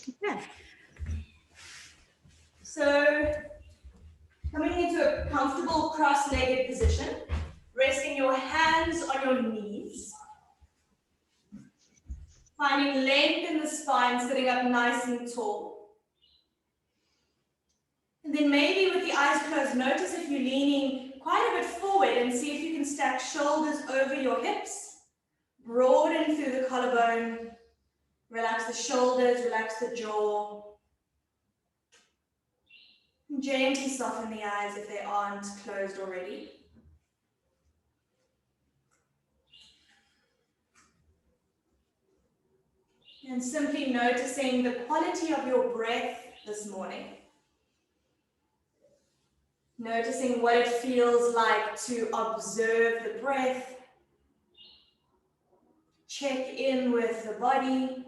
Okay. So coming into a comfortable cross-legged position, resting your hands on your knees, finding length in the spine, sitting up nice and tall. And then maybe with the eyes closed, notice if you're leaning quite a bit forward and see if you can stack shoulders over your hips, broaden through the collarbone, relax the shoulders, relax the jaw. And gently soften the eyes if they aren't closed already. And simply noticing the quality of your breath this morning. Noticing what it feels like to observe the breath. Check in with the body.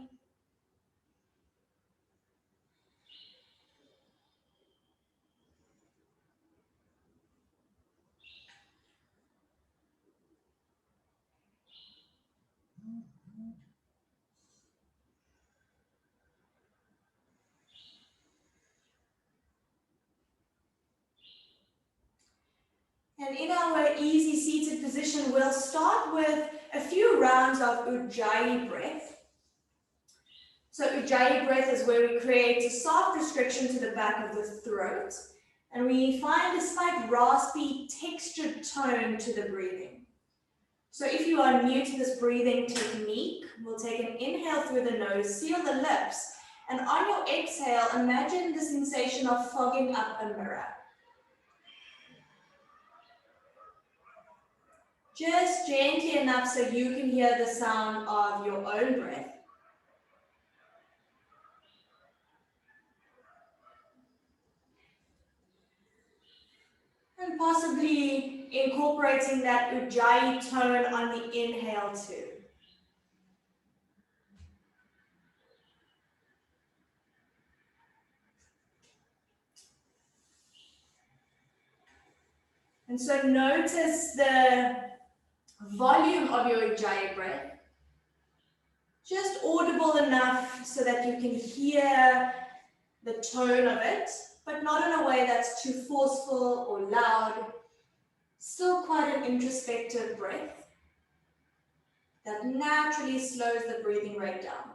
And in our easy seated position, we'll start with a few rounds of Ujjayi breath. So Ujjayi breath is where we create a soft restriction to the back of the throat, and we find a slight raspy, textured tone to the breathing. So if you are new to this breathing technique, we'll take an inhale through the nose, seal the lips, and on your exhale, imagine the sensation of fogging up a mirror. Just gently enough so you can hear the sound of your own breath. And possibly incorporating that Ujjayi tone on the inhale too. And so notice the volume of your Ujjayi breath. Just audible enough so that you can hear the tone of it, but not in a way that's too forceful or loud. Still quite an introspective breath that naturally slows the breathing rate down.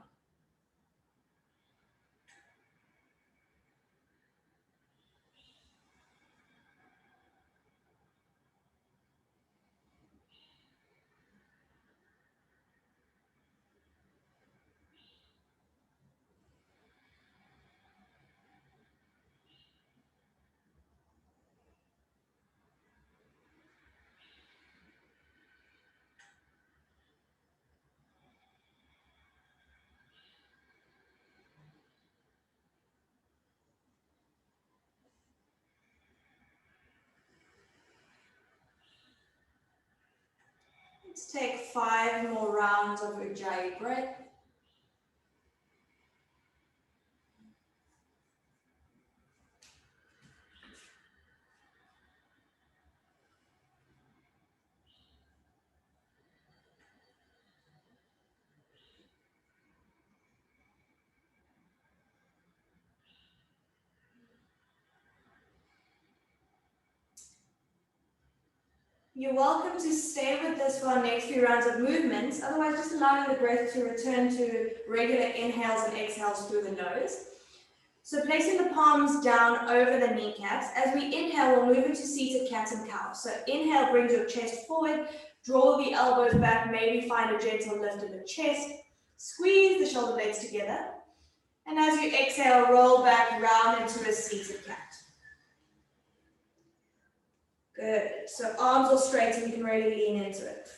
Let's take 5 more rounds of Ujjayi breath. You're welcome to stay with this for our next few rounds of movements, otherwise just allowing the breath to return to regular inhales and exhales through the nose. So placing the palms down over the kneecaps. As we inhale, we'll move into seated cat and cow. So inhale brings your chest forward, draw the elbows back, maybe find a gentle lift in the chest, squeeze the shoulder blades together. And as you exhale, roll back round into a seated cat. Good. So arms are straight and you can really lean into it.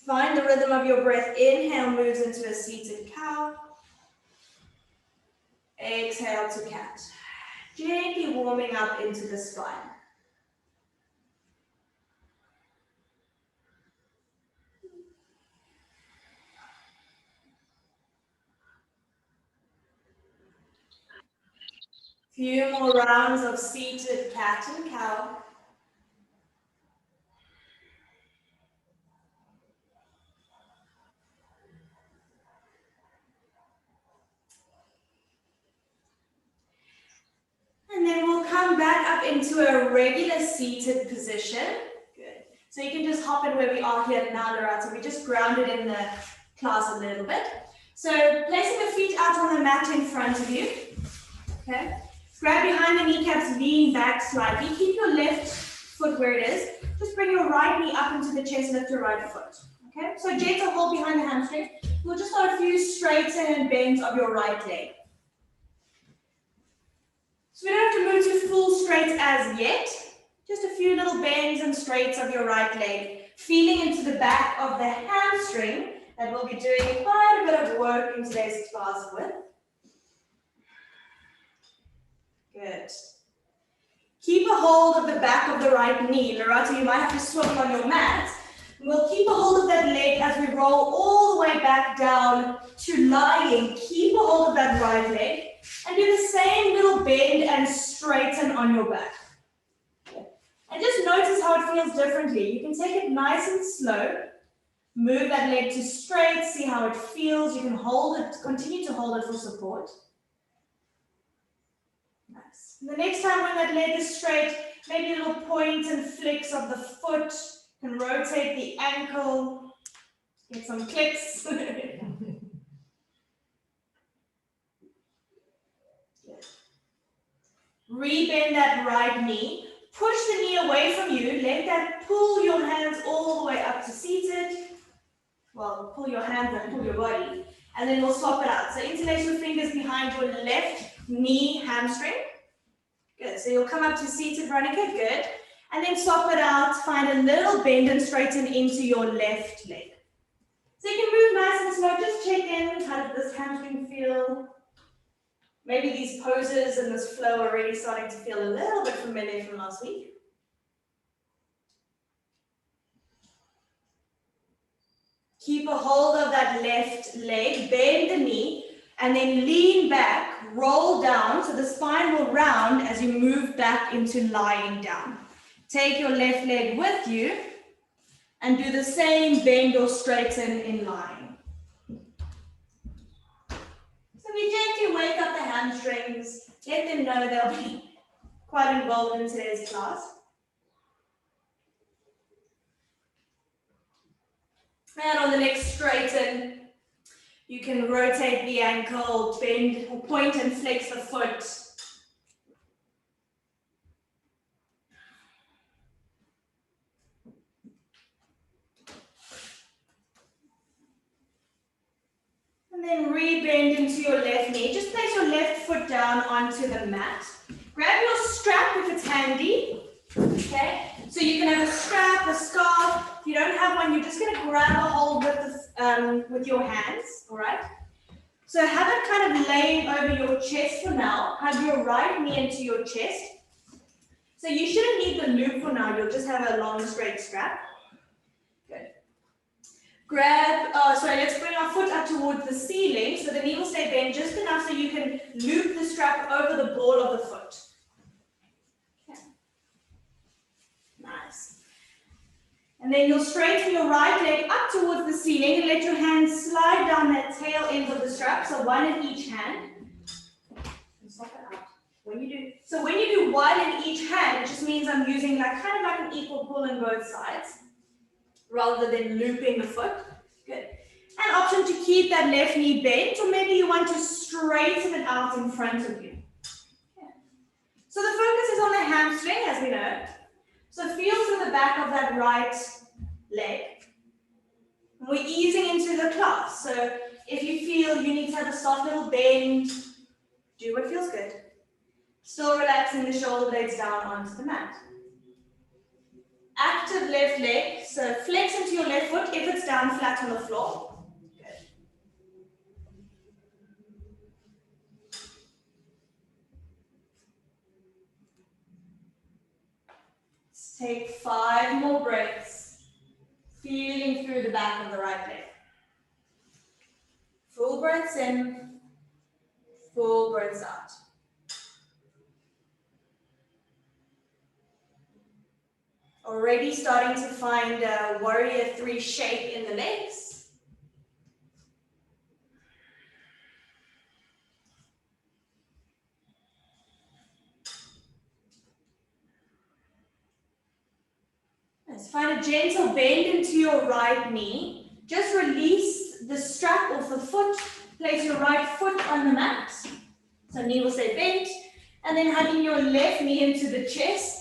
Find the rhythm of your breath. Inhale moves into a seated cow. Exhale to cat. Gently warming up into the spine. Few more rounds of seated cat and cow. come back up into a regular seated position. Good. So you can just hop in where we are here now, Loretta. We just grounded in the class a little bit. So placing the feet out on the mat in front of you. Okay. Grab behind the kneecaps, lean back slightly. Keep your left foot where it is. Just bring your right knee up into the chest, lift your right foot. Okay. So gentle hold behind the hamstring. We'll just start a few straighten and bends of your right leg. So we don't have to move to full straight as yet. Just a few little bends and straights of your right leg. Feeling into the back of the hamstring that we'll be doing quite a bit of work in today's class with. Good. Keep a hold of the back of the right knee. Loretta, you might have to swivel on your mat. We'll keep a hold of that leg as we roll all the way back down to lying. Keep a hold of that right leg and do the same little bend and straighten on your back. And just notice how it feels differently. You can take it nice and slow. Move that leg to straight, see how it feels. You can hold it, continue to hold it for support. Nice. The next time when that leg is straight, maybe little points and flicks of the foot. You can rotate the ankle, get some kicks. Rebend that right knee. Push the knee away from you. Let that pull your hands all the way up to seated. Well, pull your hands and pull your body. And then we'll swap it out. So interlace your fingers behind your left knee hamstring. Good. So you'll come up to seated, Veronica. Good. And then swap it out. Find a little bend and straighten into your left leg. So you can move nice and slow. Just check in. How does this hamstring feel? Maybe these poses and this flow are already starting to feel a little bit familiar from last week. Keep a hold of that left leg, bend the knee, and then lean back, roll down, so the spine will round as you move back into lying down. Take your left leg with you, and do the same bend or straighten in lying. So we gently wake up the hamstrings, let them know they'll be quite involved in today's class. And on the next straighten, you can rotate the ankle, bend or point and flex the foot. And then rebend into your left knee. Just place your left foot down onto the mat. Grab your strap if it's handy. Okay, so you can have a strap, a scarf. If you don't have one, you're just going to grab a hold with your hands, all right? So have it kind of laying over your chest for now. Have your right knee into your chest. So you shouldn't need the loop for now. You'll just have a long, straight strap. Good. Let's bring our foot up towards the ceiling. So the knee will stay bent just enough so you can loop the strap over the ball of the foot. Nice. And then you'll straighten your right leg up towards the ceiling and let your hands slide down that tail end of the strap. So one in each hand. Swap it out. When you do one in each hand, it just means I'm using kind of like an equal pull on both sides, rather than looping the foot. Good. An option to keep that left knee bent, or maybe you want to straighten it out in front of you. Okay. So the focus is on the hamstring, as we know. So feel through the back of that right leg. We're easing into the class. So if you feel you need to have a soft little bend, do what feels good. Still relaxing the shoulder blades down onto the mat. Active left leg. So flex into your left foot if it's down flat on the floor. Good. Take 5 more breaths, feeling through the back of the right leg. Full breaths in, full breaths out. Already starting to find a warrior 3 shape in the legs. a gentle bend into your right knee. Just release the strap off the foot. Place your right foot on the mat. So knee will stay bent. And then hugging your left knee into the chest.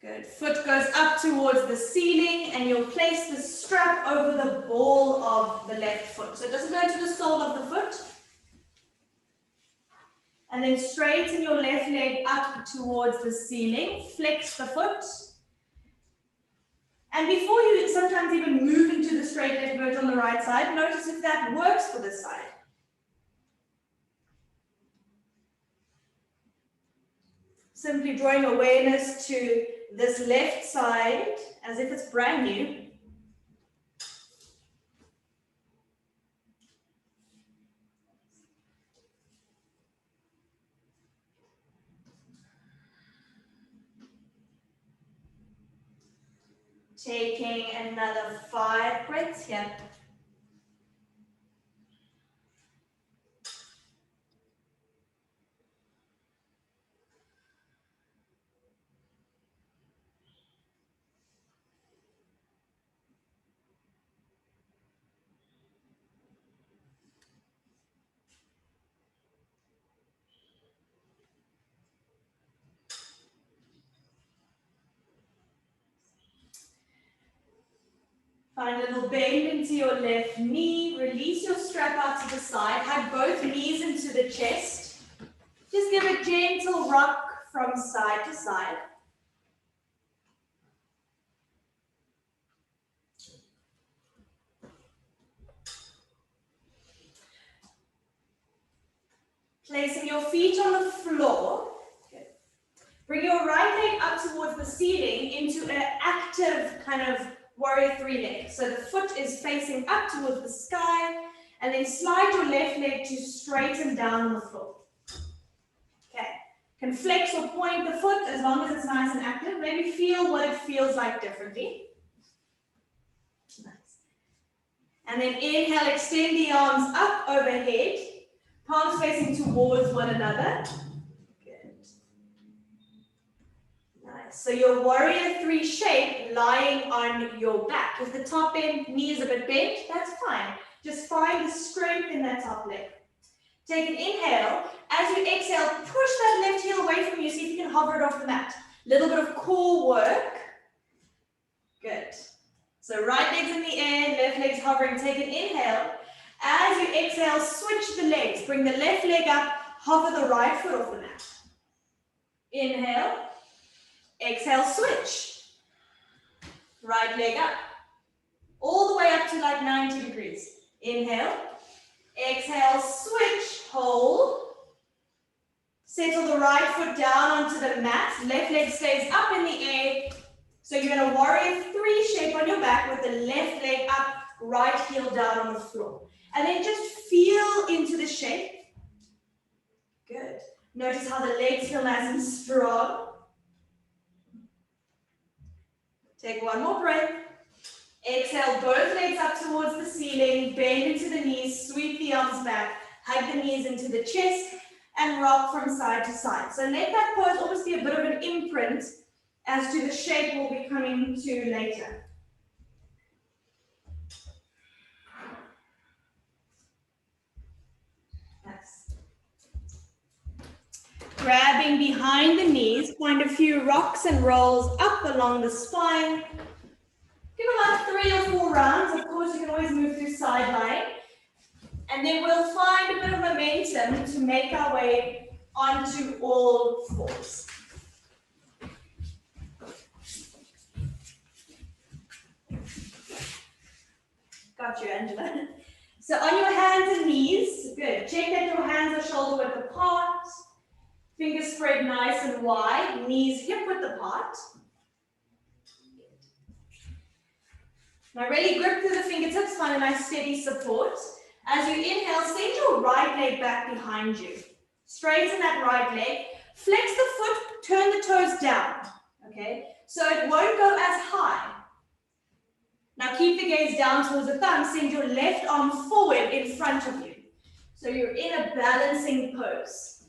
Good. Foot goes up towards the ceiling and you'll place the strap over the ball of the left foot. So it doesn't go to the sole of the foot. And then straighten your left leg up towards the ceiling. Flex the foot. And before you sometimes even move into the straight leg verge on the right side, notice if that works for this side. Simply drawing awareness to this left side as if it's brand new. Taking another 5 breaths here. Find a little bend into your left knee. Release your strap out to the side. Hug both knees into the chest. Just give a gentle rock from side to side. Placing your feet on the floor. Good. Bring your right leg up towards the ceiling into an active kind of warrior 3 leg. So the foot is facing up towards the sky, and then slide your left leg to straighten down on the floor. Okay. Can flex or point the foot as long as it's nice and active. Maybe feel what it feels like differently. Nice. And then inhale, extend the arms up overhead, palms facing towards one another. So your warrior 3 shape lying on your back. If the top knee is a bit bent, that's fine. Just find the strength in that top leg. Take an inhale. As you exhale, push that left heel away from you. See if you can hover it off the mat. Little bit of core work. Good. So right leg's in the air, left leg's hovering. Take an inhale. As you exhale, switch the legs. Bring the left leg up, hover the right foot off the mat. Inhale. Exhale, switch. Right leg up. All the way up to like 90 degrees. Inhale. Exhale, switch, hold. Settle the right foot down onto the mat. Left leg stays up in the air. So you're in a warrior 3 shape on your back with the left leg up, right heel down on the floor. And then just feel into the shape. Good. Notice how the legs feel nice and strong. Take one more breath. Exhale, both legs up towards the ceiling. Bend into the knees, sweep the arms back. Hug the knees into the chest and rock from side to side. So let that pose almost be a bit of an imprint as to the shape we'll be coming to later. Yes. Grabbing behind the knees, find a few rocks and rolls up along the spine. Give about 3 or 4 rounds. Of course, you can always move through side lying. And then we'll find a bit of momentum to make our way onto all fours. Got you, Angela. So on your hands and knees, good. Check that your hands are shoulder width apart. Fingers spread nice and wide. Knees hip width apart. Now really grip through the fingertips, find a nice steady support. As you inhale, send your right leg back behind you. Straighten that right leg. Flex the foot, turn the toes down. Okay, so it won't go as high. Now keep the gaze down towards the thumb. Send your left arm forward in front of you. So you're in a balancing pose.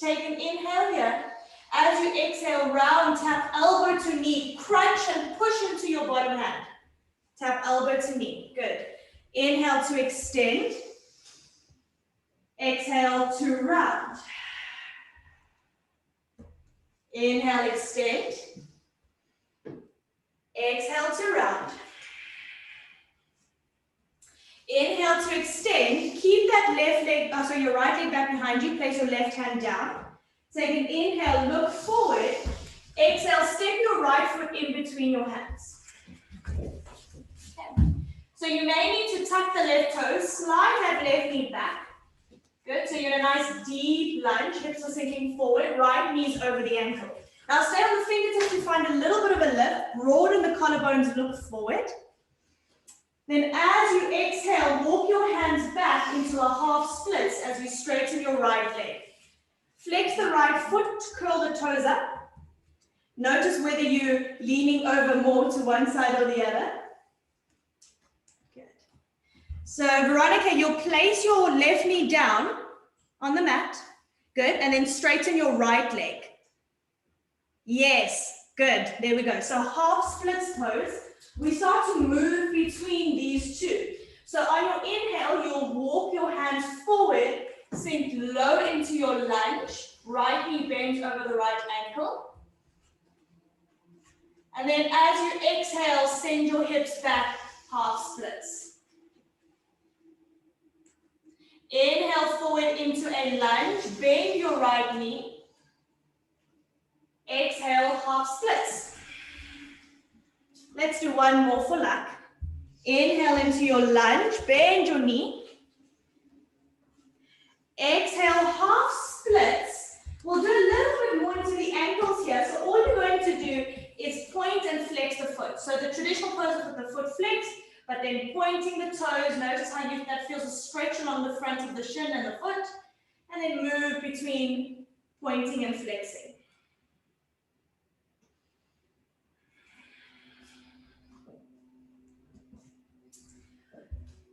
Take an inhale here. As you exhale, round, tap elbow to knee, crunch and push into your bottom hand. Tap elbow to knee, good. Inhale to extend. Exhale to round. Inhale, extend. Exhale to round. Inhale to extend. Keep that left leg, your right leg back behind you. Place your left hand down. Take an inhale, look forward. Exhale, step your right foot in between your hands. Okay. So you may need to tuck the left toes, slide that left knee back. Good, so you're in a nice deep lunge, hips are sinking forward, right knees over the ankle. Now stay on the fingertips to find a little bit of a lift, broaden the collarbones, look forward. Then as you exhale, walk your hands back into a half split as you straighten your right leg. Flex the right foot, curl the toes up. Notice whether you're leaning over more to one side or the other. Good. So Veronica, you'll place your left knee down on the mat. Good, and then straighten your right leg. Yes, good, there we go. So half split pose. We start to move between these two. So on your inhale, you'll walk your hands forward, sink low into your lunge, right knee bent over the right ankle. And then as you exhale, send your hips back, half splits. Inhale forward into a lunge, bend your right knee. Exhale, half splits. Let's do one more for luck. Inhale into your lunge, bend your knee. Exhale, half splits. We'll do a little bit more into the ankles here. So all you're going to do is point and flex the foot. So the traditional pose is with the foot flexed, but then pointing the toes. Notice how that feels a stretch along the front of the shin and the foot. And then move between pointing and flexing.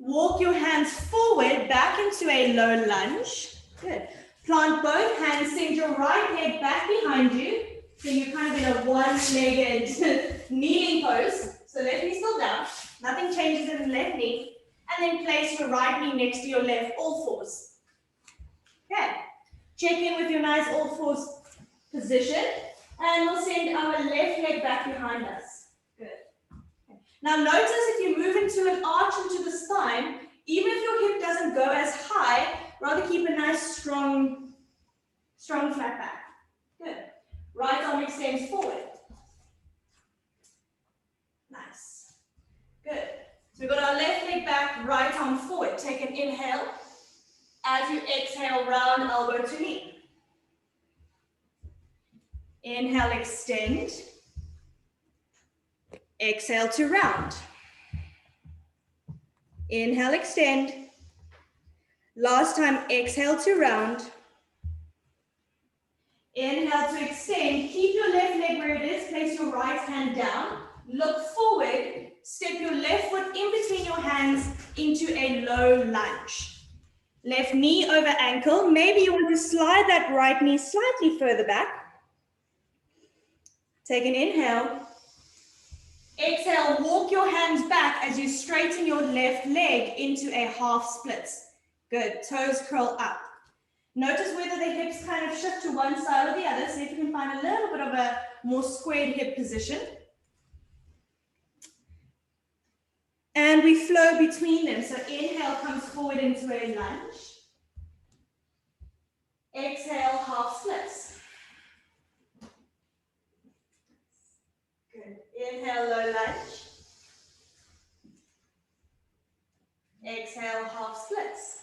Walk your hands forward, back into a low lunge. Good. Plant both hands, send your right leg back behind you. So you're kind of in a one-legged kneeling pose. So left knee still down. Nothing changes in the left knee. And then place your right knee next to your left, all fours. Okay. Check in with your nice all fours position. And we'll send our left leg back behind us. Good. Now notice if you move into an arch into the spine, even if your hip doesn't go as high, rather keep a nice strong flat back. Good. Right arm extends forward. Nice. Good. So we've got our left leg back, right arm forward. Take an inhale. As you exhale, round elbow to knee. Inhale, extend. Exhale to round. Inhale, extend. Last time, exhale to round. Inhale to extend. Keep your left leg where it is. Place your right hand down. Look forward. Step your left foot in between your hands into a low lunge. Left knee over ankle. Maybe you want to slide that right knee slightly further back. Take an inhale. Exhale, walk your hands back as you straighten your left leg into a half split. Good, toes curl up. Notice whether the hips kind of shift to one side or the other. See if you can find a little bit of a more squared hip position. And we flow between them. So inhale comes forward into a lunge. Exhale, half splits. Good. Inhale, low lunge. Exhale, half splits.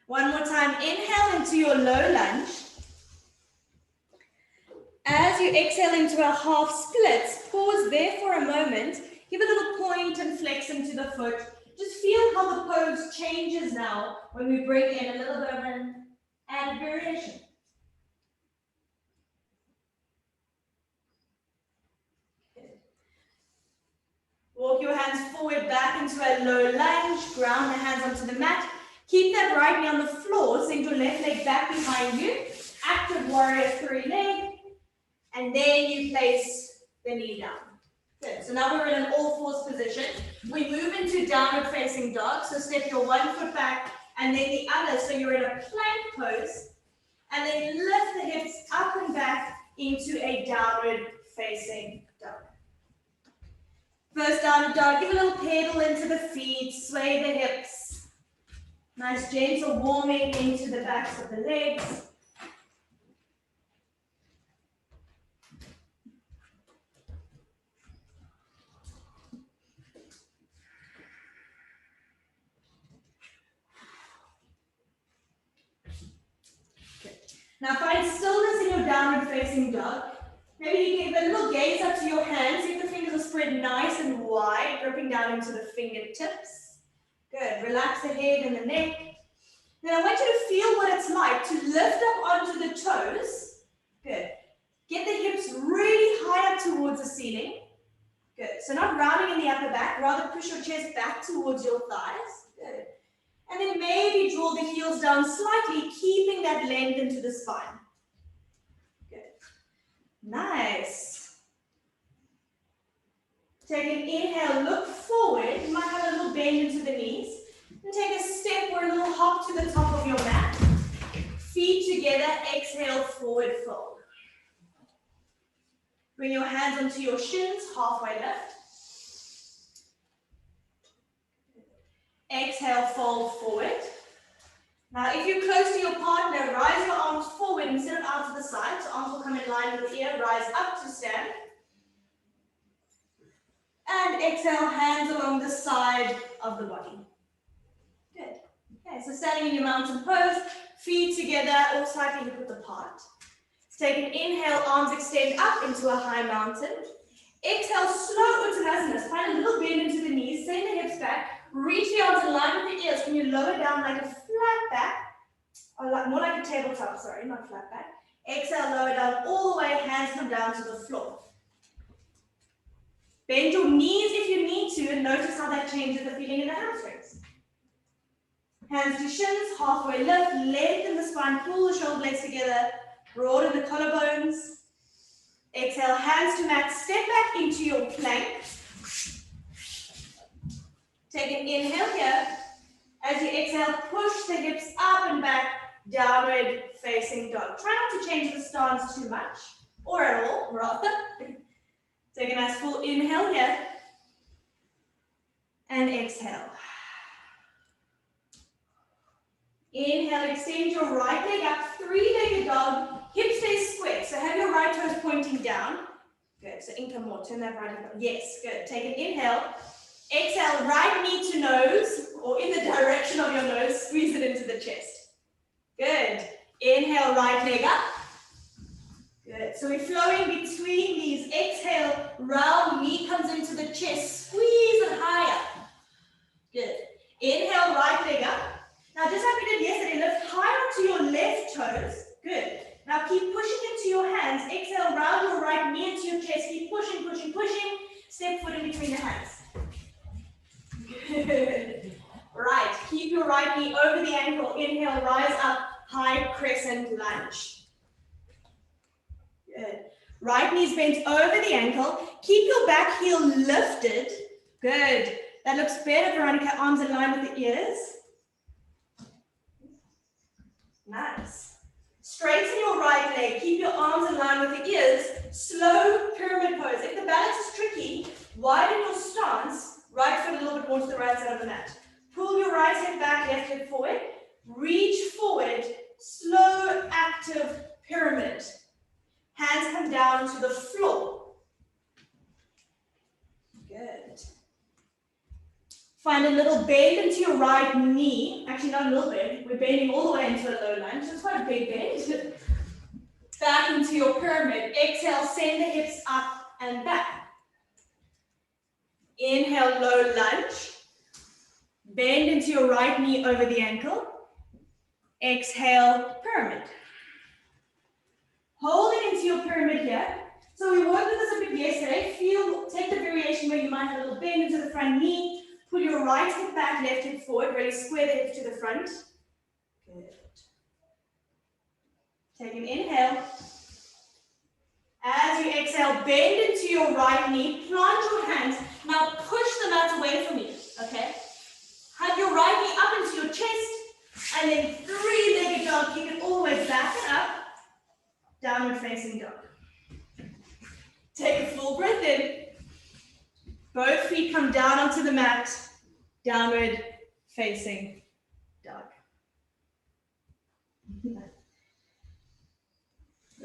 One more time. Inhale into your low lunge. As you exhale into a half split, pause there for a moment. Give a little point and flex into the foot. Just feel how the pose changes now when we bring in a little bit of an added variation. Walk your hands forward back into a low lunge. Ground the hands onto the mat. Keep that right knee on the floor, send your left leg back behind you, active warrior 3 leg, and then you place the knee down. Good, so now we're in an all fours position. We move into downward facing dog, so step your 1 foot back and then the other, so you're in a plank pose, and then lift the hips up and back into a downward facing dog. First downward dog, give a little pedal into the feet, sway the hips. Nice gentle warming into the backs of the legs. Now find stillness in your downward facing dog. Maybe you give a little gaze up to your hands, see if the fingers are spread nice and wide, dripping down into the fingertips. Good, relax the head and the neck. Then I want you to feel what it's like to lift up onto the toes. Good. Get the hips really high up towards the ceiling. Good, so not rounding in the upper back, rather push your chest back towards your thighs. Good. And then maybe draw the heels down slightly, keeping that length into the spine. Good. Nice. Take an inhale, look forward. You might have a little bend into the knees. And take a step or a little hop to the top of your mat. Feet together, exhale, forward fold. Bring your hands onto your shins, halfway lift. Exhale, fold forward. Now, if you're close to your partner, rise your arms forward instead of out to the side. So arms will come in line with the ear. Rise up to stand. And exhale, hands along the side of the body. Good. Okay, so standing in your mountain pose, feet together or slightly hip width apart. Let's take an inhale, arms extend up into a high mountain. Exhale, slow Uttanasana. Find a little bend into the knees, send the hips back. Reach the arms in line with the ears. Can you lower down like a flat back? Or like, more like a tabletop, sorry, not flat back. Exhale, lower down all the way, hands come down to the floor. Bend your knees if you need to and notice how that changes the feeling in the hamstrings. Hands to shins, halfway lift, lengthen the spine, pull the shoulder blades together, broaden the collarbones. Exhale, hands to mat, step back into your plank. Take an inhale here. As you exhale, push the hips up and back, downward facing dog. Try not to change the stance too much, or at all, rather. Take a nice full inhale here. And exhale. Inhale, extend your right leg up, three-legged dog. Hips stay square, so have your right toes pointing down. Good, so in come more, turn that right hip up. Yes, good. Take an inhale. Exhale, right knee to nose, or in the direction of your nose, squeeze it into the chest. Good. Inhale, right leg up. Good. So we're flowing between these. Exhale, round knee comes into the chest, squeeze it higher. Good. Inhale, right leg up. Now, just like we did yesterday, lift high onto your left toes. Good. Now, keep pushing into your hands. Exhale, round your right knee into your chest. Keep pushing, pushing, pushing. Step foot in between the hands. Good. Right. Keep your right knee over the ankle. Inhale, rise up, high crescent lunge. Good. Right knee's bent over the ankle. Keep your back heel lifted. Good. That looks better, Veronica. Arms in line with the ears. Nice. Straighten your right leg. Keep your arms in line with the ears. Slow pyramid pose. If the balance is tricky, widen your stance. Right foot a little bit more to the right side of the mat. Pull your right hip back, left hip forward. Reach forward. Slow, active pyramid. Hands come down to the floor. Good. Find a little bend into your right knee. Actually, not a little bend. We're bending all the way into a low lunge. So it's quite a big bend. Back into your pyramid. Exhale, send the hips up and back. Inhale, low lunge. Bend into your right knee over the ankle. Exhale, pyramid. Holding into your pyramid here. So we worked with this a bit yesterday. Take the variation where you might have a little bend into the front knee. Pull your right hip back, left hip forward. Really square the hips to the front. Good. Take an inhale. As you exhale, bend into your right knee, plant your hands. Now push the mat away from you, okay? Have your right knee up into your chest, and then three-legged dog. You can always back it up. Downward facing dog. Take a full breath in. Both feet come down onto the mat. Downward facing dog.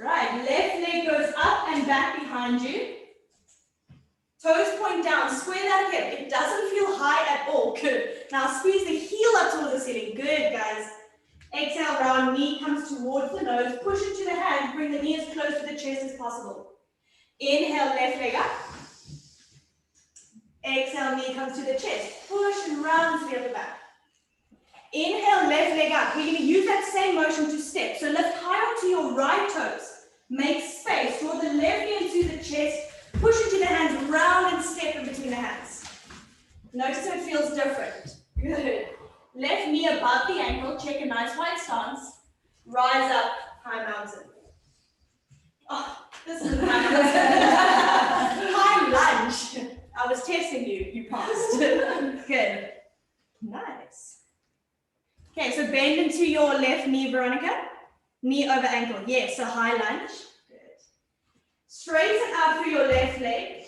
Right, left leg goes up and back behind you. Toes point down, square that hip. It doesn't feel high at all. Good. Now squeeze the heel up towards the ceiling. Good, guys. Exhale, round, knee comes towards the nose. Push into the hands. Bring the knee as close to the chest as possible. Inhale, left leg up. Exhale, knee comes to the chest. Push and round to the other back. Inhale, left leg up. We're going to use that same motion to step. So lift high onto your right toes. Make space. Draw the left knee into the chest. Push into the hands, round and step in between the hands. Notice how it feels different. Good. Left knee above the ankle. Check a nice wide stance. Rise up, high mountain. Oh, this is high mountain. High lunge. I was testing you. You passed. Good. Nice. Okay, so bend into your left knee, Veronica. Knee over ankle. Yes, so high lunge. Good. Straighten out through your left leg.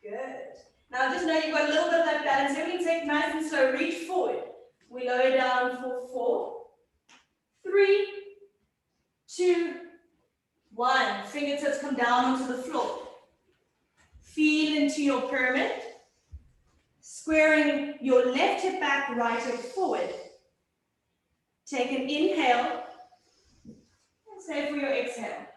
Good. Now just know you've got a little bit of that balance. So we can take nice and slow. Reach forward. We lower down for 4, 3, 2, 1. Fingertips come down onto the floor. Feel into your pyramid. Squaring your left hip back, right hip forward. Take an inhale. And save for your exhale.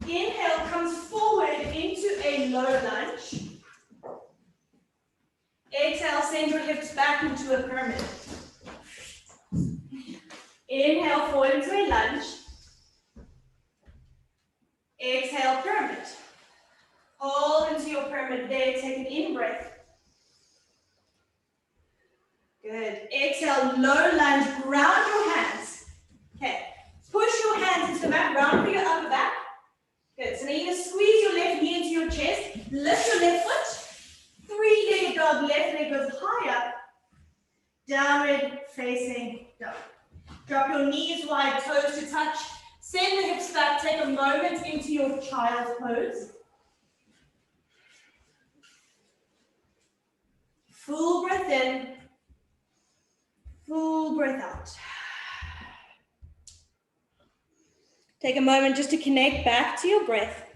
Inhale comes forward into a low lunge. Exhale, send your hips back into a pyramid. Inhale forward into a lunge. Exhale, pyramid. Hold into your pyramid there. Take an in-breath. Good. Exhale, low lunge. Ground your hands. Okay. Push your hands into the mat. Round through your upper back. Good. So now you're going to squeeze your left knee into your chest. Lift your left foot. Three-legged dog. Left leg goes high up. Downward facing dog. Drop your knees wide, toes to touch. Send the hips back. Take a moment into your child's pose. Full breath in, full breath out. Take a moment just to connect back to your breath.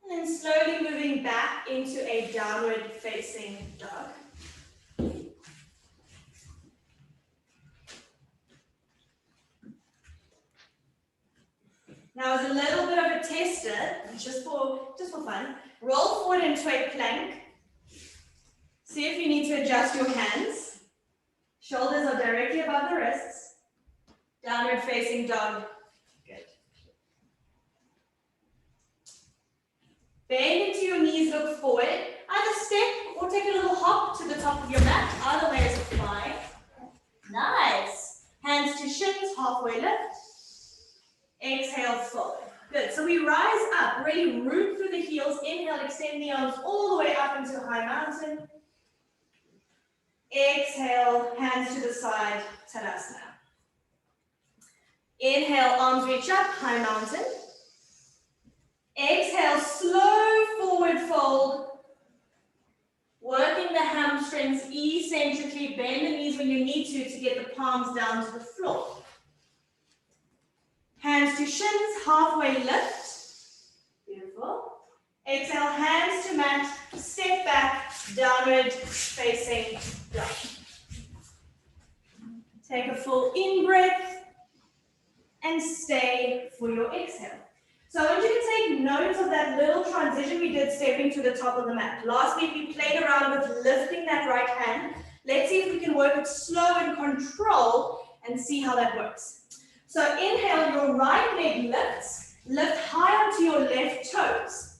And then slowly moving back into a downward facing dog. Now as a little bit of a tester, just for fun, roll forward into a plank. See if you need to adjust your hands. Shoulders are directly above the wrists. Downward facing dog. Good. Bend into your knees, look forward. Either step or take a little hop to the top of your mat. Either way is fine. Nice. Hands to shins, halfway lift. Exhale, fold. Good. So we rise up, really root through the heels. Inhale, extend the arms all the way up into high mountain. Exhale, hands to the side, Tadasana. Inhale, arms reach up, high mountain. Exhale, slow forward fold. Working the hamstrings eccentrically. Bend the knees when you need to get the palms down to the floor. Hands to shins, halfway lift. Beautiful. Exhale, hands to mat, step back, downward facing dog. Take a full in-breath and stay for your exhale. So I want you to take notes of that little transition we did stepping to the top of the mat. Last week we played around with lifting that right hand. Let's see if we can work it slow and control and see how that works. So inhale, your right leg lifts. Lift high onto your left toes.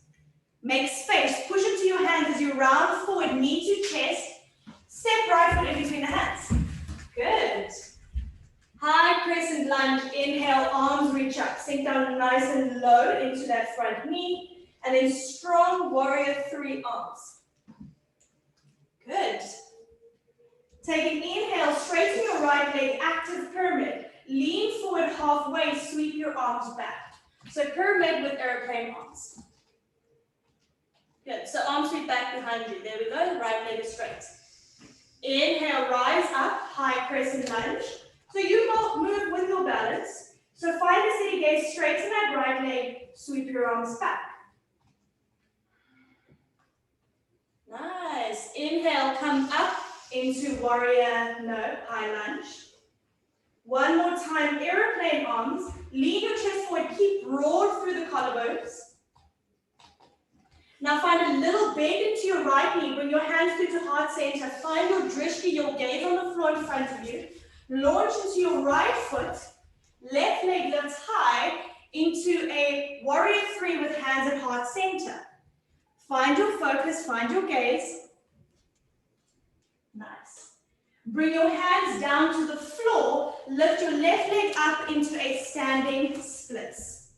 Make space. Push into your hands as you round forward, knee to chest. Step right foot in between the hands. Good. High crescent lunge. Inhale, arms reach up. Sink down nice and low into that front knee. And then strong warrior 3 arms. Good. Take an inhale, straighten your right leg, active pyramid. Lean forward halfway, sweep your arms back. So pyramid with airplane arms. Good, so arms sweep back behind you. There we go, the right leg is straight. Inhale, rise up, high crescent lunge. So you move with your balance. So find a steady gaze, straighten that right leg, sweep your arms back. Nice. Inhale, come up into warrior, high lunge. One more time, airplane arms. Lean your chest forward, keep broad through the collarbones. Now find a little bend into your right knee. Bring your hands through to heart center. Find your drishti, your gaze on the floor in front of you. Launch into your right foot. Left leg lifts high into a warrior 3 with hands at heart center. Find your focus, find your gaze. Nice. Bring your hands down to the floor. Lift your left leg up into a standing splits.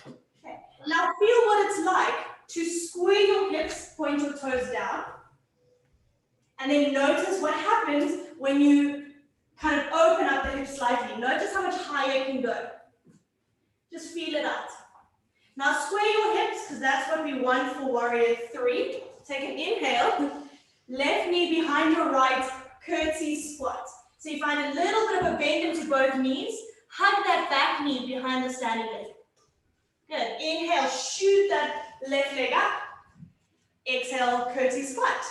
Okay. Now feel what it's like to square your hips, point your toes down. And then notice what happens when you kind of open up the hips slightly. Notice how much higher you can go. Just feel it out. Now square your hips, because that's what we want for warrior 3. Take an inhale. Left knee behind your right, curtsy squat. So you find a little bit of a bend into both knees. Hug that back knee behind the standing leg. Good. Inhale, shoot that left leg up. Exhale, curtsy squat.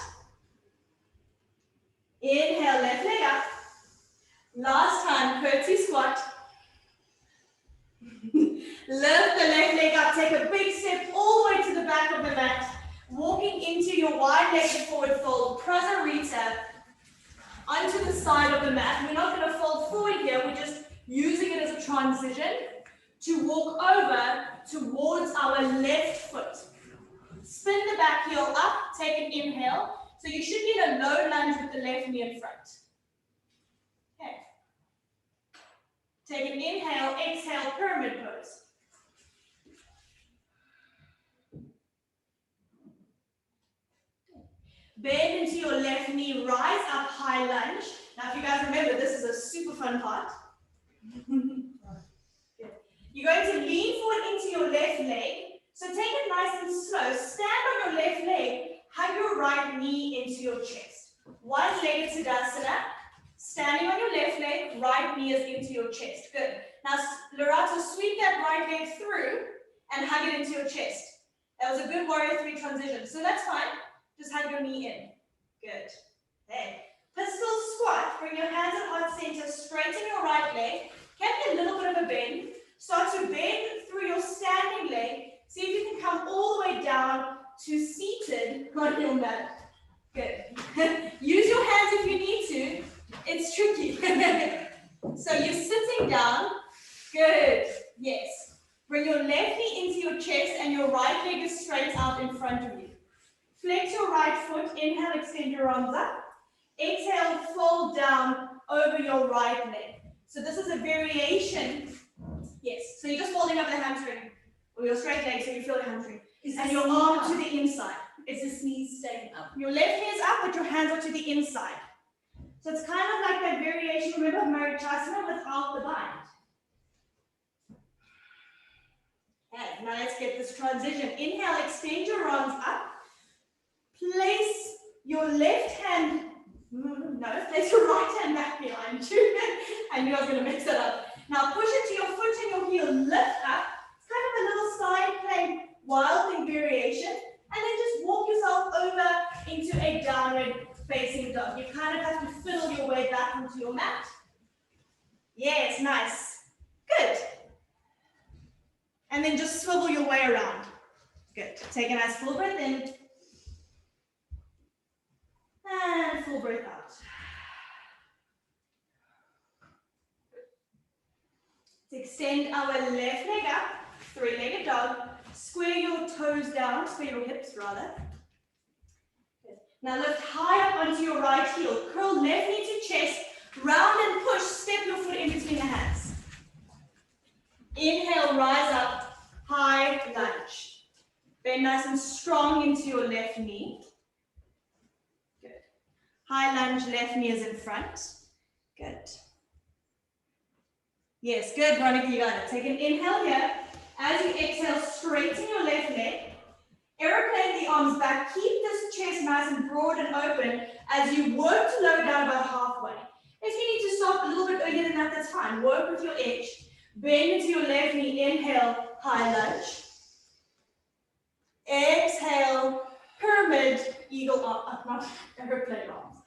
Inhale, left leg up. Last time, curtsy squat. Lift the left leg up. Take a big step all the way to the back of the mat. Walking into your wide-legged forward fold, Prasarita, onto the side of the mat. We're not going to fold forward here. We're just using it as a transition to walk over towards our left foot. Spin the back heel up. Take an inhale. So you should be in a low lunge with the left knee in front. Okay. Take an inhale. Exhale, pyramid pose. Bend into your left knee, rise up, high lunge. Now if you guys remember, this is a super fun part. You're going to lean forward into your left leg. So take it nice and slow. Stand on your left leg, hug your right knee into your chest. One-legged Tadasana. Standing on your left leg, right knee is into your chest. Good. Now, Lorata, sweep that right leg through and hug it into your chest. That was a good warrior 3 transition. So that's fine. Just hug your knee in. Good. Okay. Pistol squat. Bring your hands at heart center. Straighten your right leg. Can be a little bit of a bend. Start to bend through your standing leg. See if you can come all the way down to seated on your mat. Good. Use your hands if you need to. It's tricky. So you're sitting down. Good. Yes. Bring your left knee into your chest and your right leg is straight out in front of you. Flex your right foot. Inhale, extend your arms up. Exhale, fold down over your right leg. So this is a variation. Yes. So you're just folding up the hamstring or your straight leg so you feel the hamstring. And your arm to the inside. Is this knee staying up? Your left knee is up, but your hands are to the inside. So it's kind of like that variation, remember, of Marichyasana without the bind. Okay, now let's get this transition. Inhale, extend your arms up. Place your left hand, place your right hand back behind you. I knew I was going to mix it up. Now push into your foot and your heel, lift up. It's kind of a little side plank, wild thing variation. And then just walk yourself over into a downward facing dog. You kind of have to fiddle your way back onto your mat. Yes, nice. Good. And then just swivel your way around. Good. Take a nice full breath in. And full breath out. Let's extend our left leg up, three-legged dog. Square your toes down, square your hips rather. Good. Now lift high up onto your right heel. Curl left knee to chest, round and push, step your foot in between the hands. Inhale, rise up, high lunge. Bend nice and strong into your left knee. Good. High lunge, left knee is in front. Good. Yes, good, Veronica, you got it. Take an inhale here. As you exhale, straighten your left leg. Aeroplane the arms back. Keep this chest nice and broad and open as you work to lower down about halfway. If you need to stop a little bit earlier than that, that's fine. Work with your edge. Bend into your left knee. Inhale, high lunge. Exhale, pyramid, eagle arm, not aeroplane arms.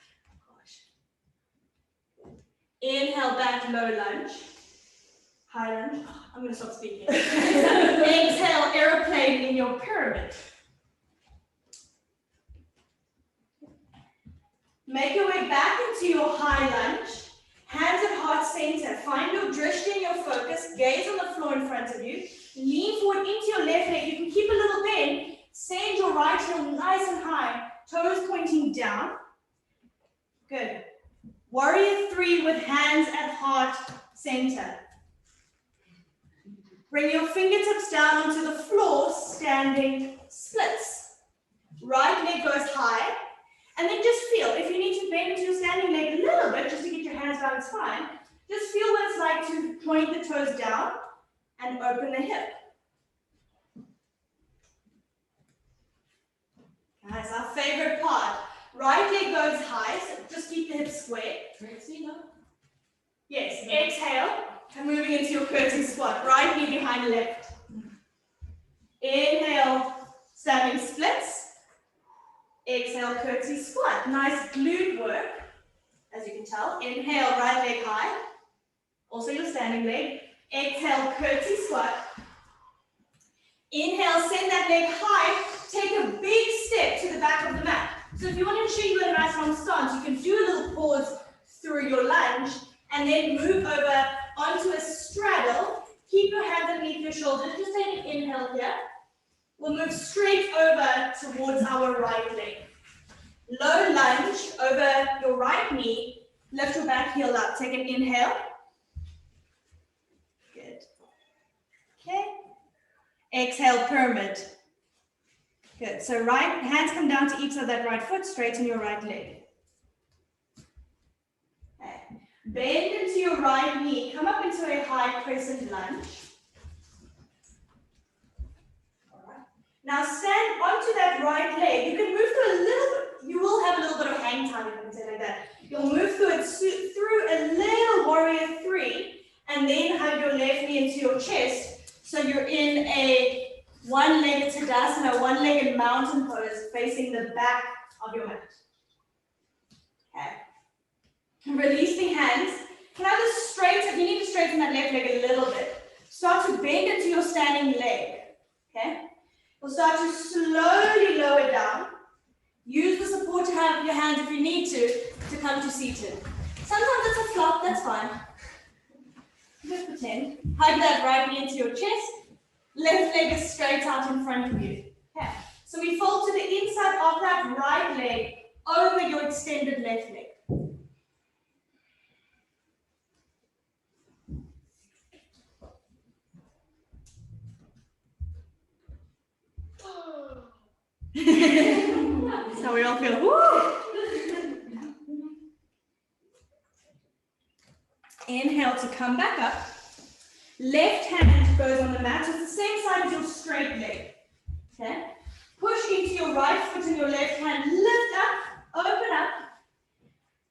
Gosh. Inhale, back, low lunge. High lunge. I'm going to stop speaking. Exhale, aeroplane in your pyramid. Make your way back into your high lunge. Hands at heart center. Find your drishti in your focus. Gaze on the floor in front of you. Lean forward into your left leg. You can keep a little bend. Send your right heel nice and high. Toes pointing down. Good. Warrior three with hands at heart center. Bring your fingertips down onto the floor, standing splits. Right leg goes high. And then just feel, if you need to bend into your standing leg a little bit, just to get your hands down, it's fine. Just feel what it's like to point the toes down and open the hip. That's our favorite part. Right leg goes high, so just keep the hips square. Yes, exhale, and moving into your curtsy squat. Right knee behind left. Inhale, standing splits. Exhale, curtsy squat. Nice glute work, as you can tell. Inhale, right leg high. Also your standing leg. Exhale, curtsy squat. Inhale, send that leg high. Take a big step to the back of the mat. So if you want to ensure you got a nice long stance, you can do a little pause through your lunge and then move over onto a straddle. Keep your hands underneath your shoulders. Just take an inhale here. We'll move straight over towards our right leg. Low lunge over your right knee. Lift your back heel up. Take an inhale. Good. Okay. Exhale, pyramid. Good. So right hands come down to each of that right foot. Straighten your right leg. Okay. Bend into your right knee. Come up into a high crescent lunge. Now stand onto that right leg. You can move through a little bit. You will have a little bit of hang time, if I can say like that. You'll move through it through a little warrior three, and then hug your left knee into your chest. So you're in a one-legged Tadasana, one-legged mountain pose, facing the back of your mat. Okay. And release the hands. Can I just straighten? If you need to straighten that left leg a little bit, start to bend into your standing leg. Okay. We'll start to slowly lower down. Use the support to have your hands if you need to come to seated. Sometimes it's a flop, that's fine. Just pretend. Hug that right knee into your chest. Left leg is straight out in front of you. Okay. So we fold to the inside of that right leg over your extended left leg. That's how we all feel. Woo! Inhale to come back up. Left hand goes on the mat. It's the same side as your straight leg. Okay. Push into your right foot and your left hand. Lift up, open up,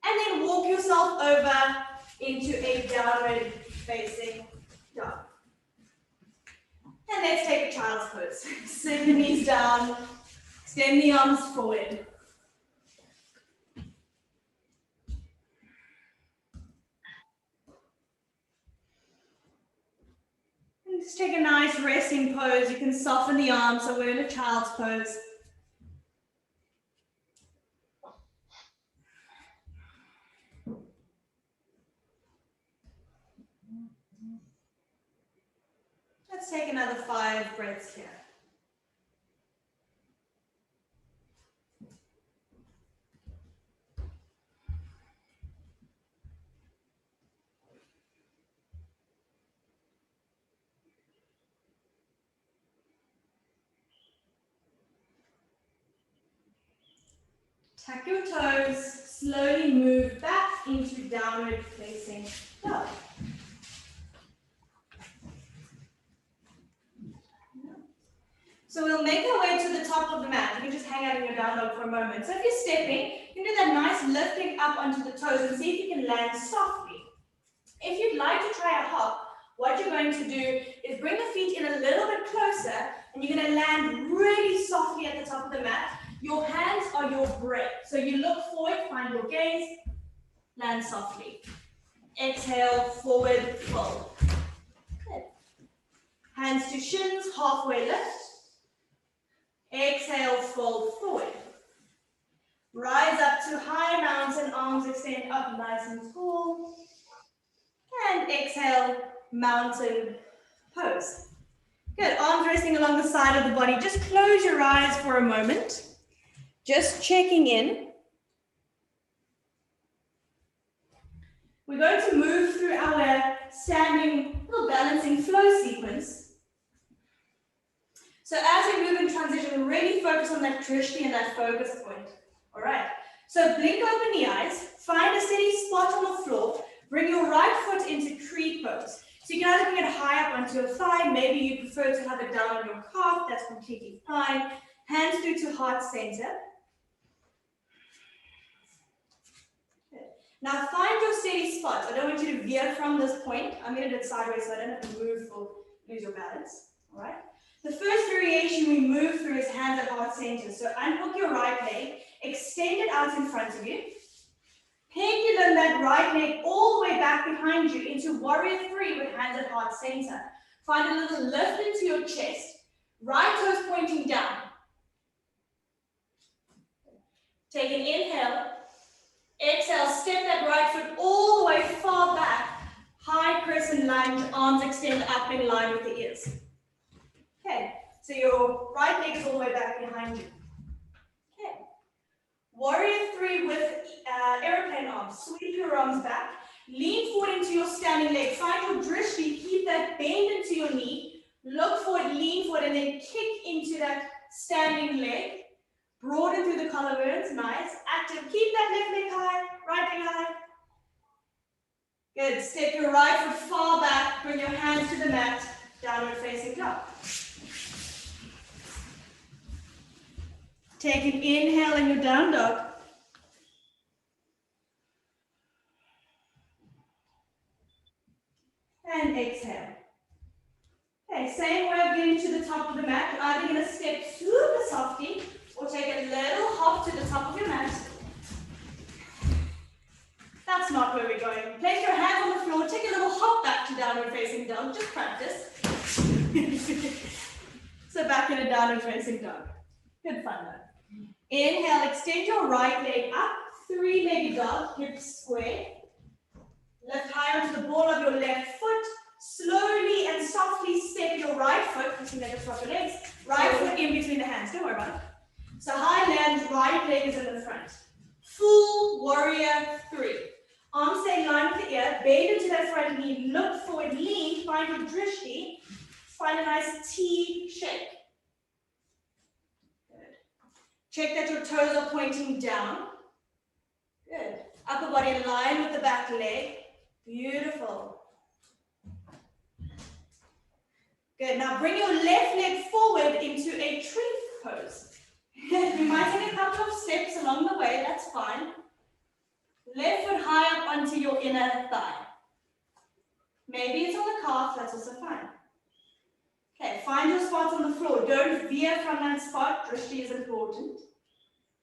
and then walk yourself over into a downward facing dog. And let's take a child's pose. Send the knees down, extend the arms forward. And Just take a nice resting pose. You can soften the arms, so we're in a child's pose. Let's take another 5 breaths here. Tuck your toes, slowly move back into downward facing dog. So we'll make our way to the top of the mat. You can just hang out in your down dog for a moment. So if you're stepping, you can do that nice lifting up onto the toes and see if you can land softly. If you'd like to try a hop, what you're going to do is bring the feet in a little bit closer and you're going to land really softly at the top of the mat. Your hands are your brake. So you look forward, find your gaze, land softly. Exhale, forward, fold. Good. Hands to shins, halfway lift. Exhale, fold forward. Rise up to high mountain, arms extend up nice and tall. And exhale, mountain pose. Good, arms resting along the side of the body. Just close your eyes for a moment. Just checking in. We're going to move through our standing little balancing flow sequence. So as we move in transition, really focus on that drishti and that focus point. All right, so blink open the eyes, find a steady spot on the floor, bring your right foot into tree pose. So you can either bring it high up onto your thigh, maybe you prefer to have it down on your calf, that's completely fine. Hands through to heart center. Now find your steady spot. I don't want you to veer from this point. I'm going to do it sideways so I don't have to move or lose your balance. All right. The first variation we move through is hands at heart center. So unhook your right leg, extend it out in front of you. Pendulum that right leg all the way back behind you into warrior 3 with hands at heart center. Find a little lift into your chest. Right toes pointing down. Take an inhale. Exhale, step that right foot all the way far back. High crescent lunge, arms extend up in line with the ears. Okay, so your right leg is all the way back behind you. Okay, warrior 3 with airplane arms. Sweep your arms back. Lean forward into your standing leg. Find your drishti, keep that bend into your knee. Look forward, lean forward, and then kick into that standing leg. Broaden through the collarbones, nice. Active, keep that left leg high, right leg high. Good, step your right foot far back, bring your hands to the mat, downward facing dog. Take an inhale in your down dog. And exhale. Okay, same way of getting to the top of the mat. You're either going to step super softly or take a little hop to the top of your mat. That's not where we're going. Place your hands on the floor, take a little hop back to downward facing dog, just practice. So back in a downward facing dog. Good fun though. Inhale, extend your right leg up, 3-legged dog, hips square. Lift high onto the ball of your left foot. Slowly and softly step your right foot, you can never swap your legs, right foot in between the hands, don't worry about it. So high lunge, right leg is in the front. Full warrior 3. Arms stay in line with the ear, bend into that front knee, look forward, lean, find your drishti, find a nice T shape. Good. Check that your toes are pointing down. Good. Upper body in line with the back leg. Beautiful. Good. Now bring your left leg forward into a tree pose. You might take a couple of steps along the way, that's fine. Left foot high up onto your inner thigh. Maybe it's on the calf, that's also fine. Okay, find your spot on the floor. Don't veer from that spot. Drishti is important.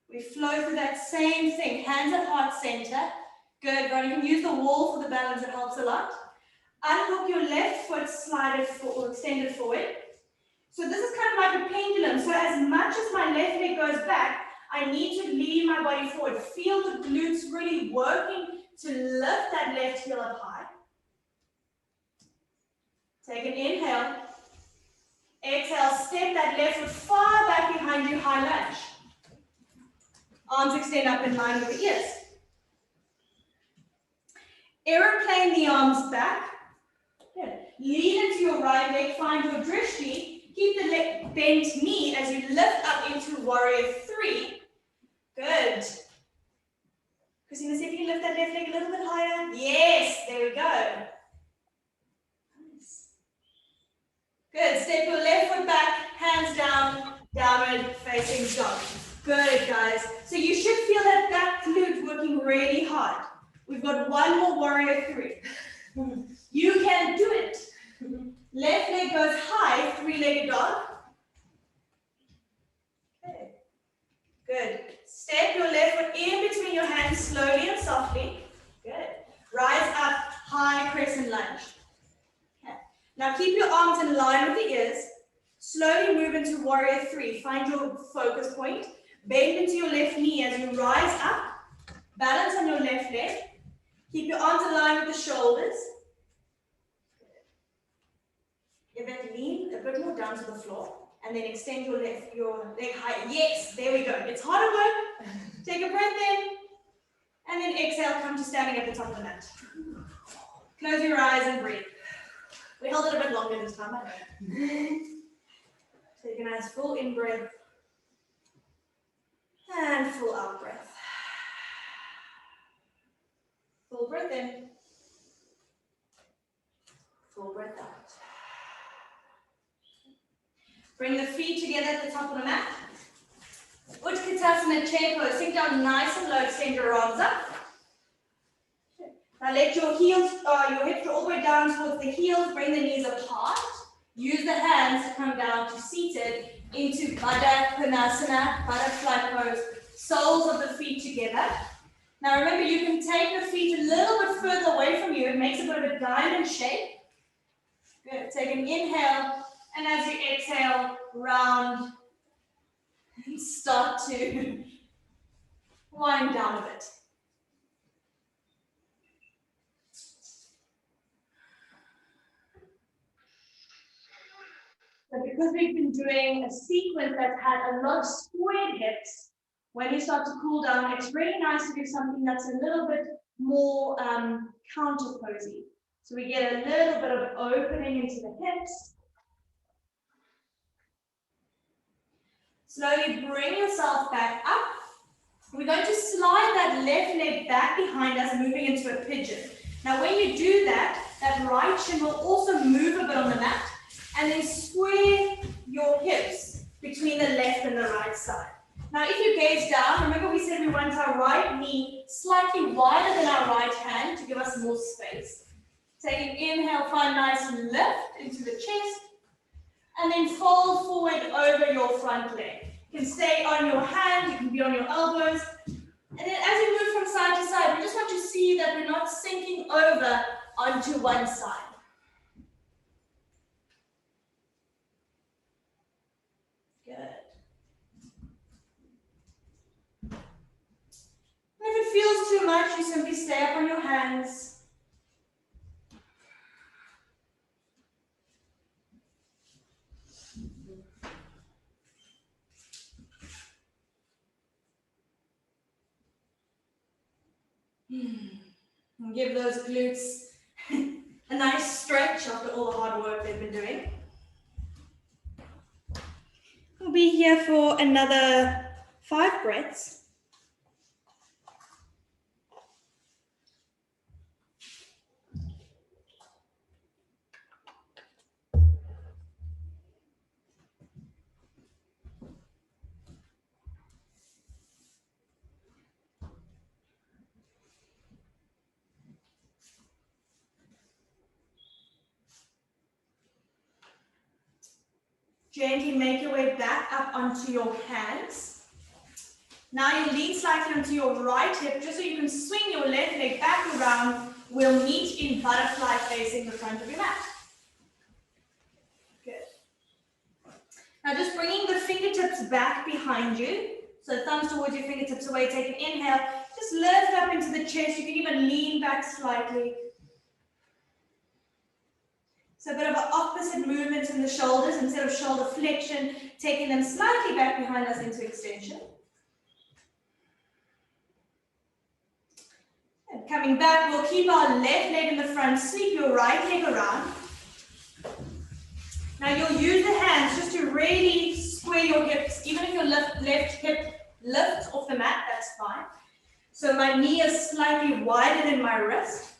We flow through that same thing. Hands at heart center. Good, right. You can use the wall for the balance, it helps a lot. Unhook your left foot, slide it forward, or extend it forward. So this is kind of like a pendulum. So as much as my left leg goes back, I need to lean my body forward. Feel the glutes really working to lift that left heel up high. Take an inhale. Exhale, step that left foot far back behind you, high lunge. Arms extend up in line with the ears. Aeroplane the arms back. Good. Lean into your right leg, find your drishti. Keep the leg bent knee as you lift up into warrior three. Good. Christina, see if you can lift that left leg a little bit higher. Yes, there we go. Nice. Good. Step your left foot back, hands down, downward facing dog. Good, guys. So you should feel that back glute working really hard. We've got one more warrior three. You can do it. Left leg goes high, three-legged dog. Okay. Good. Step your left foot in between your hands slowly and softly. Good. Rise up, high crescent lunge. Okay. Now keep your arms in line with the ears. Slowly move into warrior three. Find your focus point. Bend into your left knee as you rise up. Balance on your left leg. Keep your arms aligned with the shoulders. Give it lean a bit more down to the floor. And then extend your leg high. Yes, there we go. It's harder work. Take a breath in. And then exhale, come to standing at the top of the mat. Close your eyes and breathe. We held it a bit longer this time, I know. Take a nice full in breath. And full out breath. Full breath in. Full breath out. Bring the feet together at the top of the mat. Utkatasana chair pose. Sink down nice and low. Extend your arms up. Now let your heels, your hips all the way down towards the heels. Bring the knees apart. Use the hands to come down to seated into Baddha Konasana, butterfly pose. Soles of the feet together. Now remember, you can take the feet a little bit further away from you. It makes a bit of a diamond shape. Good. Take an inhale. And as you exhale, round, start to wind down a bit. But because we've been doing a sequence that's had a lot of squared hips, when you start to cool down, it's really nice to do something that's a little bit more counter posy. So we get a little bit of opening into the hips. Slowly bring yourself back up. We're going to slide that left leg back behind us, moving into a pigeon. Now when you do that, that right shin will also move a bit on the mat, and then square your hips between the left and the right side. Now if you gaze down, remember we said we want our right knee slightly wider than our right hand to give us more space. Take an inhale, find nice lift into the chest, and then fold forward over your front leg. You can stay on your hand, you can be on your elbows. And then as you move from side to side, we just want to see that we're not sinking over onto one side. Good. And if it feels too much, you simply stay up on your hands. And give those glutes a nice stretch after all the hard work they've been doing. We'll be here for another 5 breaths. Gently make your way back up onto your hands. Now you lean slightly onto your right hip, just so you can swing your left leg back around. We'll meet in butterfly facing the front of your mat. Good. Now just bringing the fingertips back behind you. So thumbs towards your fingertips away. Take an inhale. Just lift up into the chest. You can even lean back slightly. So a bit of an opposite movement in the shoulders. Instead of shoulder flexion, taking them slightly back behind us into extension. And coming back, we'll keep our left leg in the front, sweep your right leg around. Now you'll use the hands just to really square your hips. Even if your left hip lifts off the mat, that's fine. So my knee is slightly wider than my wrist.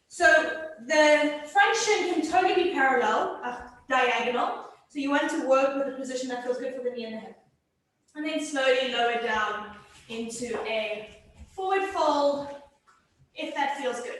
So the front shin can totally be parallel, diagonal. So you want to work with a position that feels good for the knee and the hip. And then slowly lower down into a forward fold, if that feels good.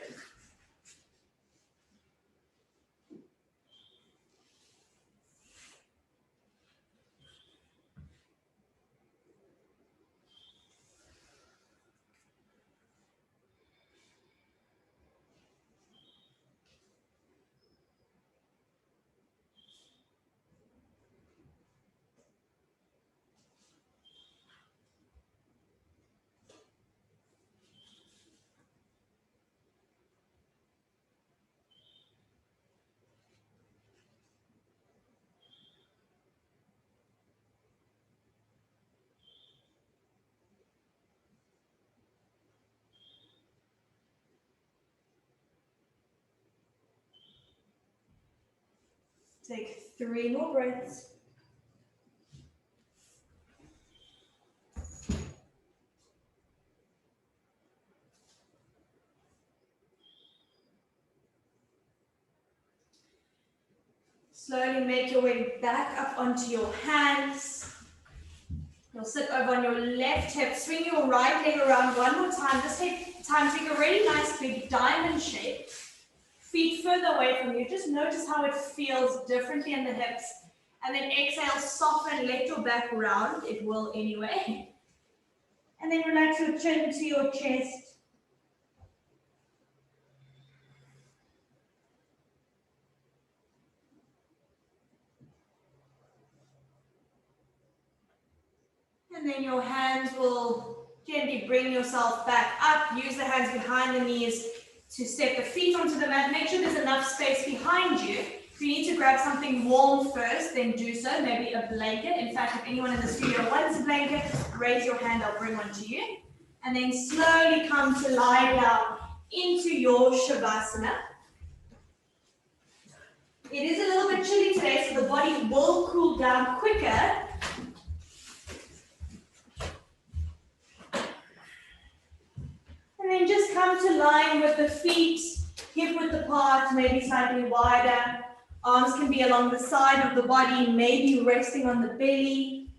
Take 3 more breaths. Slowly make your way back up onto your hands. You'll sit over on your left hip, swing your right leg around one more time. This time take a really nice big diamond shape. Feet further away from you. Just notice how it feels differently in the hips. And then exhale, soften, let your back round. It will anyway. And then relax your chin to your chest. And then your hands will gently bring yourself back up. Use the hands behind the knees to step the feet onto the mat. Make sure there's enough space behind you. If you need to grab something warm first, then do so. Maybe a blanket. In fact, if anyone in the studio wants a blanket, raise your hand, I'll bring one to you. And then slowly come to lie down into your Shavasana. It is a little bit chilly today, so the body will cool down quicker. And then just come to line with the feet, hip width apart, maybe slightly wider. Arms can be along the side of the body, maybe resting on the belly.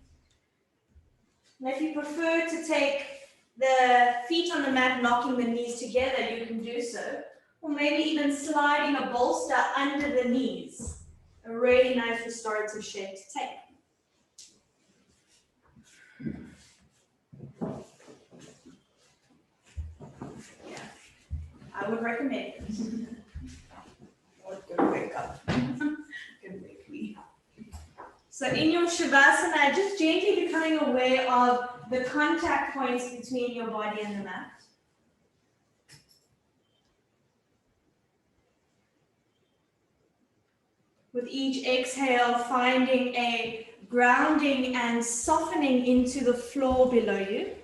And if you prefer to take the feet on the mat, knocking the knees together, you can do so. Or maybe even sliding a bolster under the knees. A really nice restorative shape to take. I would recommend it. Or it could wake up. Could wake me up. So in your Shavasana, just gently becoming aware of the contact points between your body and the mat. With each exhale, finding a grounding and softening into the floor below you.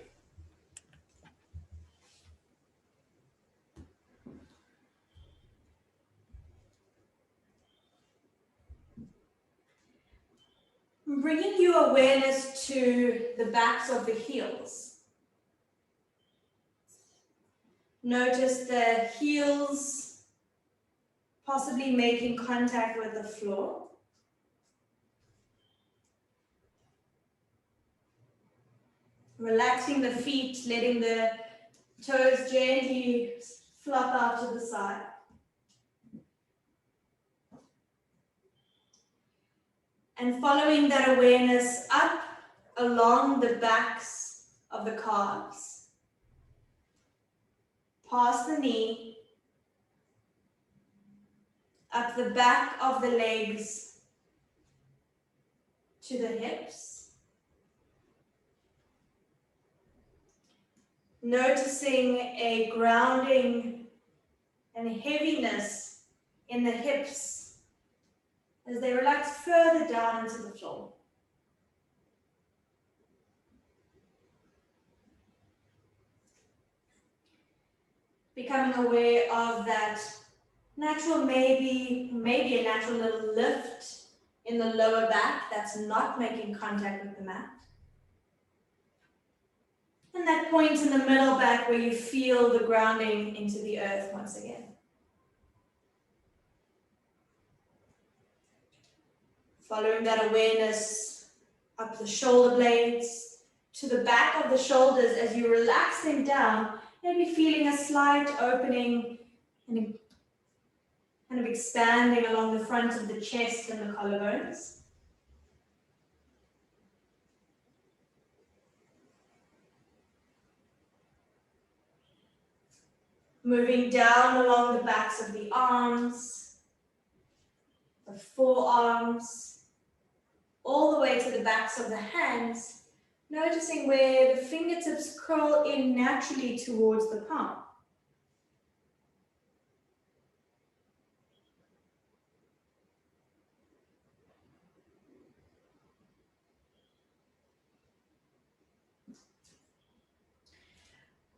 Bringing your awareness to the backs of the heels. Notice the heels possibly making contact with the floor. Relaxing the feet, letting the toes gently flop out to the side. And following that awareness up along the backs of the calves, past the knee, up the back of the legs to the hips. Noticing a grounding and heaviness in the hips as they relax further down into the floor. Becoming aware of that natural, maybe a natural little lift in the lower back that's not making contact with the mat. And that point in the middle back where you feel the grounding into the earth once again. Following that awareness up the shoulder blades to the back of the shoulders as you relax them down, maybe feeling a slight opening and kind of expanding along the front of the chest and the collarbones. Moving down along the backs of the arms, the forearms, all the way to the backs of the hands, noticing where the fingertips curl in naturally towards the palm.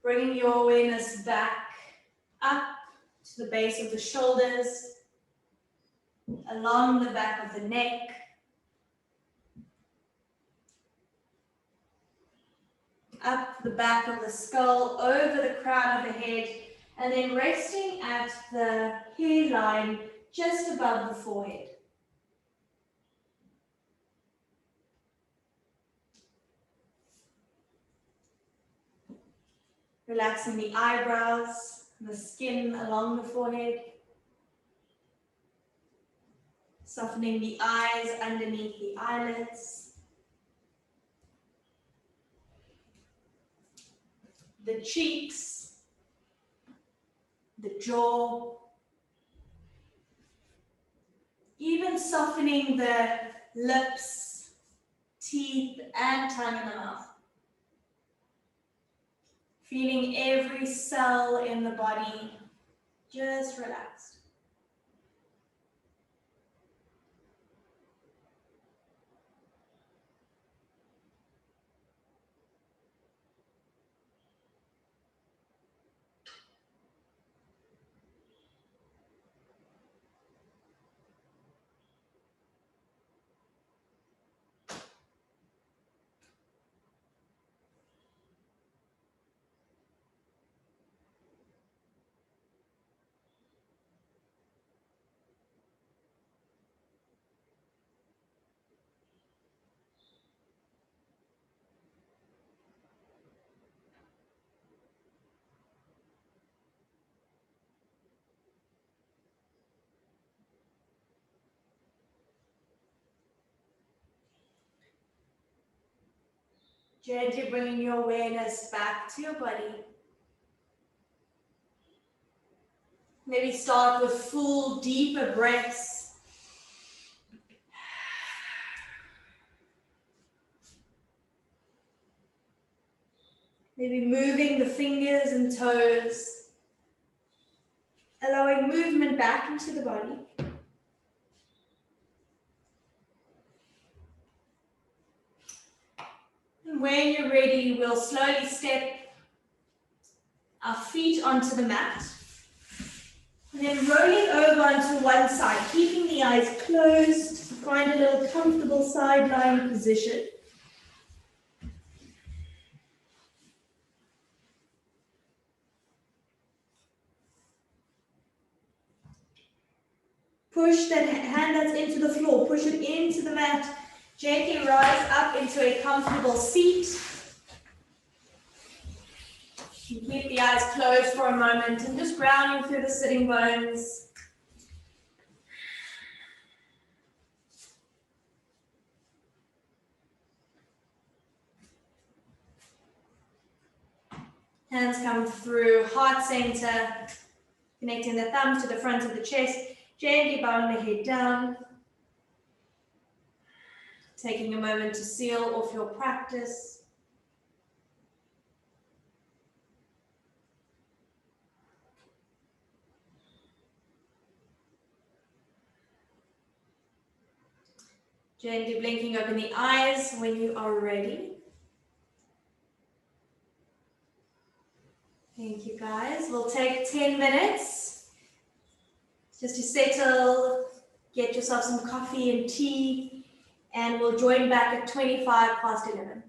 Bringing your awareness back up to the base of the shoulders, along the back of the neck, up the back of the skull, over the crown of the head, and then resting at the hairline just above the forehead. Relaxing the eyebrows and the skin along the forehead. Softening the eyes underneath the eyelids. The cheeks, the jaw. Even softening the lips, teeth, and tongue in the mouth. Feeling every cell in the body just relaxed. Gently bringing your awareness back to your body. Maybe start with full, deeper breaths. Maybe moving the fingers and toes, allowing movement back into the body. And when you're ready, we'll slowly step our feet onto the mat. And then rolling over onto one side, keeping the eyes closed, find a little comfortable side lying position. Push that hand that's into the floor, push it into the mat. Gently rise up into a comfortable seat. Keep the eyes closed for a moment and just grounding through the sitting bones. Hands come through heart center, connecting the thumbs to the front of the chest, gently bowing the head down. Taking a moment to seal off your practice. Gently blinking open the eyes when you are ready. Thank you, guys. We'll take 10 minutes just to settle, get yourself some coffee and tea, and we'll join back at 11:25.